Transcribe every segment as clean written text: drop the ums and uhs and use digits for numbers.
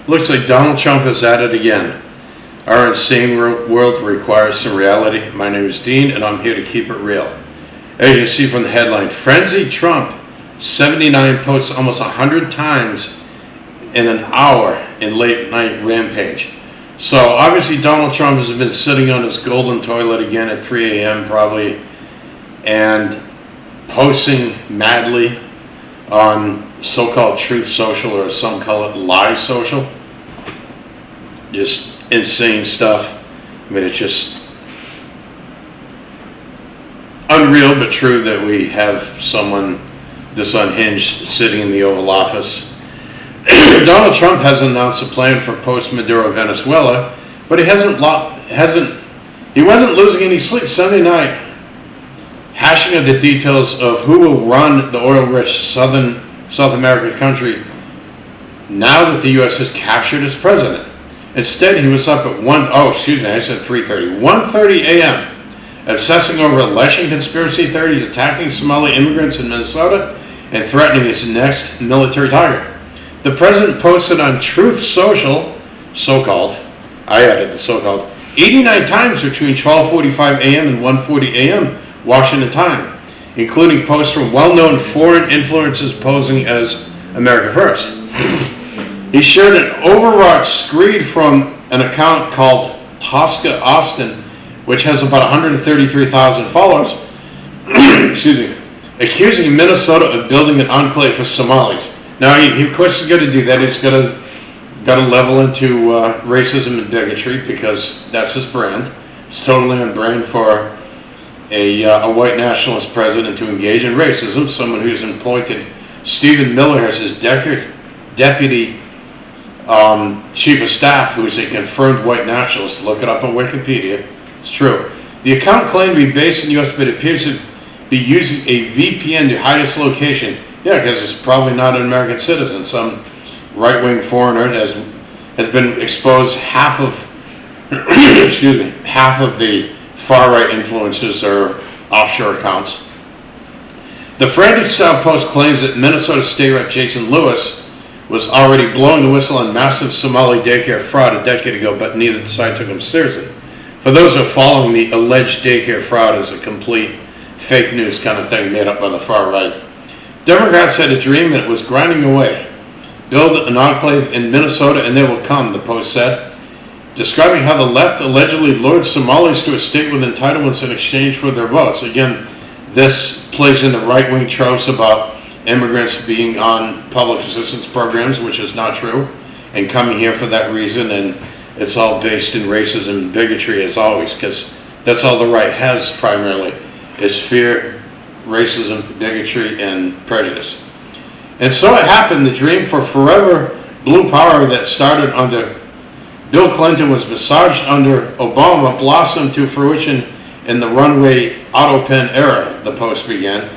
Looks like Donald Trump is at it again. Our insane world requires some reality. My name is Dean, and I'm here to keep it real. As you can see from the headline, Frenzied Trump, 79 posts almost 100 times in an hour in late night rampage. So obviously Donald Trump has been sitting on his golden toilet again at 3 a.m. probably, and posting madly on so-called Truth Social, or some call it Lie Social. Just insane stuff. I mean, it's just unreal but true that we have someone this unhinged sitting in the Oval Office. Donald Trump has announced a plan for post-Maduro Venezuela, but he wasn't losing any sleep Sunday night, hashing out the details of who will run the oil-rich South American country now that the U.S. has captured its president. Instead, he was up at 1:30 a.m. obsessing over election conspiracy theories, attacking Somali immigrants in Minnesota, and threatening his next military target. The president posted on Truth Social, so-called, I added the so-called, 89 times between 12:45 a.m. and 1:40 a.m. Washington time, including posts from well-known foreign influencers posing as America First. He shared an overwrought screed from an account called Tosca Austin, which has about 133,000 followers, excuse me, accusing Minnesota of building an enclave for Somalis. Now, he of course is going to do that. He's got to level into racism and bigotry, because that's his brand. It's totally on brand for a white nationalist president to engage in racism. Someone who's appointed Stephen Miller as his deputy chief of staff, who's a confirmed white nationalist. Look it up on Wikipedia. It's true. The account claimed to be based in the U.S., but it appears to be using a VPN to hide its location. Yeah, because it's probably not an American citizen. Some right-wing foreigner has been exposed. Half of half of the far-right influencers are offshore accounts. The Frantic Style Post claims that Minnesota State Rep Jason Lewis was already blowing the whistle on massive Somali daycare fraud a decade ago, but neither side took him seriously. For those who are following, the alleged daycare fraud is a complete fake news kind of thing made up by the far right. Democrats had a dream that was grinding away. Build an enclave in Minnesota and they will come, the Post said, describing how the left allegedly lured Somalis to a state with entitlements in exchange for their votes. Again, this plays into right-wing tropes about immigrants being on public assistance programs, which is not true, and coming here for that reason, and it's all based in racism and bigotry as always, because that's all the right has primarily, is fear, racism, bigotry, and prejudice. And so it happened, the dream for forever blue power that started under Bill Clinton was massaged under Obama blossomed to fruition in the runway auto pen era, the Post began.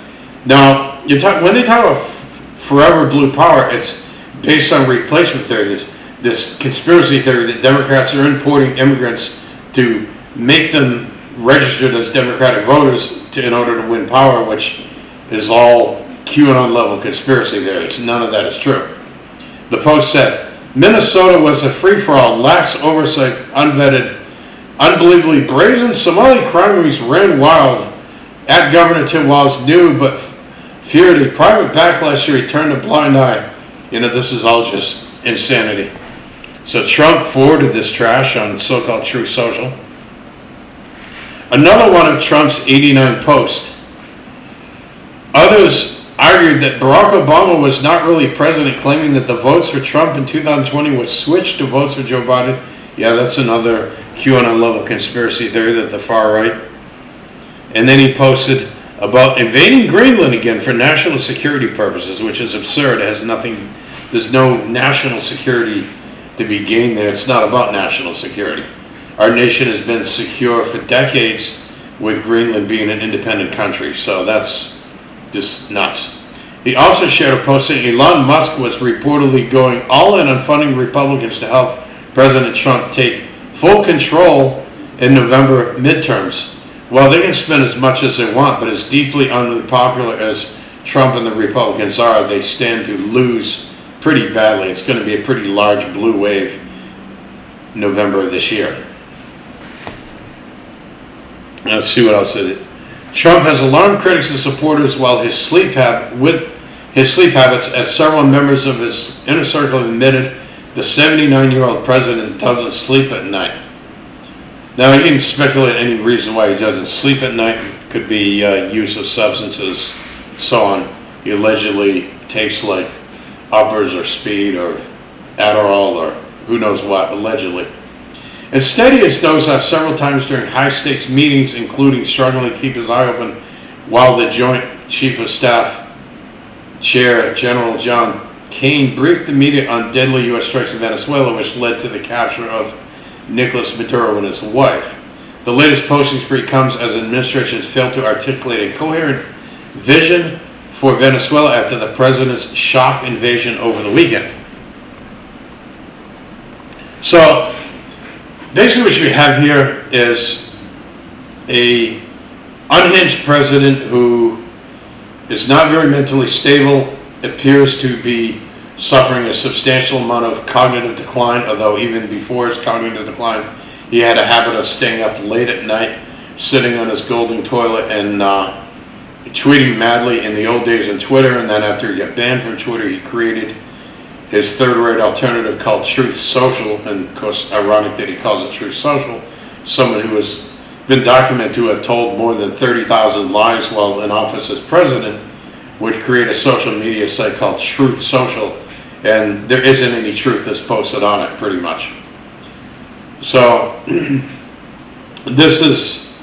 Now, when they talk about forever blue power, it's based on replacement theory, this conspiracy theory that Democrats are importing immigrants to make them registered as Democratic voters in order to win power, which is all QAnon level conspiracy theory. None of that is true. The Post said, Minnesota was a free-for-all, lax oversight, unvetted, unbelievably brazen Somali crime rings ran wild at Governor Tim Walz knew but feared a private backlash to return a blind eye. This is all just insanity. So Trump forwarded this trash on so-called Truth Social. Another one of Trump's 89 posts. Others argued that Barack Obama was not really president, claiming that the votes for Trump in 2020 were switched to votes for Joe Biden. Yeah, that's another QAnon level conspiracy theory that the far right. And then he posted about invading Greenland again for national security purposes, which is absurd. It has nothing, there's no national security to be gained there. It's not about national security. Our nation has been secure for decades with Greenland being an independent country, so that's just nuts. He also shared a post saying Elon Musk was reportedly going all in on funding Republicans to help President Trump take full control in November midterms. Well, they can spend as much as they want, but as deeply unpopular as Trump and the Republicans are, they stand to lose pretty badly. It's going to be a pretty large blue wave November of this year. Let's see what else is it. Trump has alarmed critics and supporters while his sleep habits, as several members of his inner circle have admitted the 79-year-old president doesn't sleep at night. Now, you can speculate any reason why he doesn't sleep at night. Could be use of substances, so on. He allegedly takes like uppers or speed or Adderall or who knows what, allegedly. Instead, he has dozed off several times during high-stakes meetings, including struggling to keep his eye open while the Joint Chief of Staff Chair, General John Kane, briefed the media on deadly U.S. strikes in Venezuela, which led to the capture of Nicolas Maduro and his wife. The latest posting spree comes as the administration has failed to articulate a coherent vision for Venezuela after the president's shock invasion over the weekend. So, basically what you have here is a unhinged president who is not very mentally stable, appears to be suffering a substantial amount of cognitive decline, although even before his cognitive decline, he had a habit of staying up late at night, sitting on his golden toilet and tweeting madly in the old days on Twitter, and then after he got banned from Twitter, he created his third-rate alternative called Truth Social, and of course, ironic that he calls it Truth Social, someone who has been documented to have told more than 30,000 lies while in office as president would create a social media site called Truth Social, and there isn't any truth that's posted on it, pretty much. So, this is,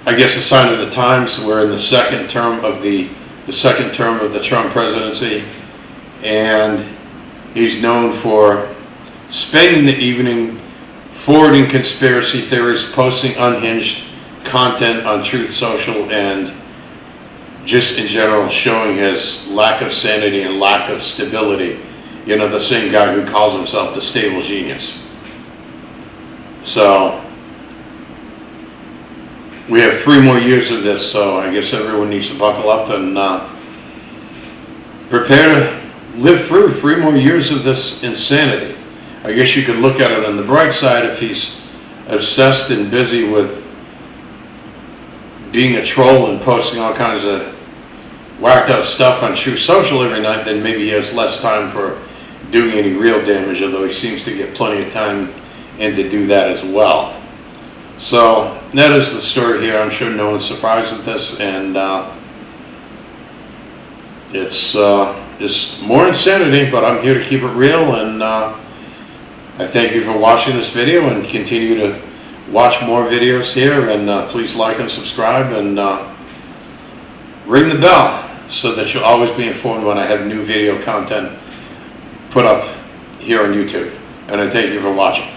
I guess, a sign of the times. We're in the second term of the Trump presidency, and he's known for spending the evening forwarding conspiracy theories, posting unhinged content on Truth Social, and just in general showing his lack of sanity and lack of stability. You know, the same guy who calls himself the stable genius. So, we have 3 more years of this, so I guess everyone needs to buckle up and prepare to live through 3 more years of this insanity. I guess you could look at it on the bright side. If he's obsessed and busy with being a troll and posting all kinds of whacked out stuff on Truth Social every night, then maybe he has less time for doing any real damage, although he seems to get plenty of time in to do that as well. So that is the story here. I'm sure no one's surprised at this, and it's just more insanity, but I'm here to keep it real, and I thank you for watching this video, and continue to watch more videos here, and please like and subscribe, and ring the bell so that you'll always be informed when I have new video content put up here on YouTube. And I thank you for watching.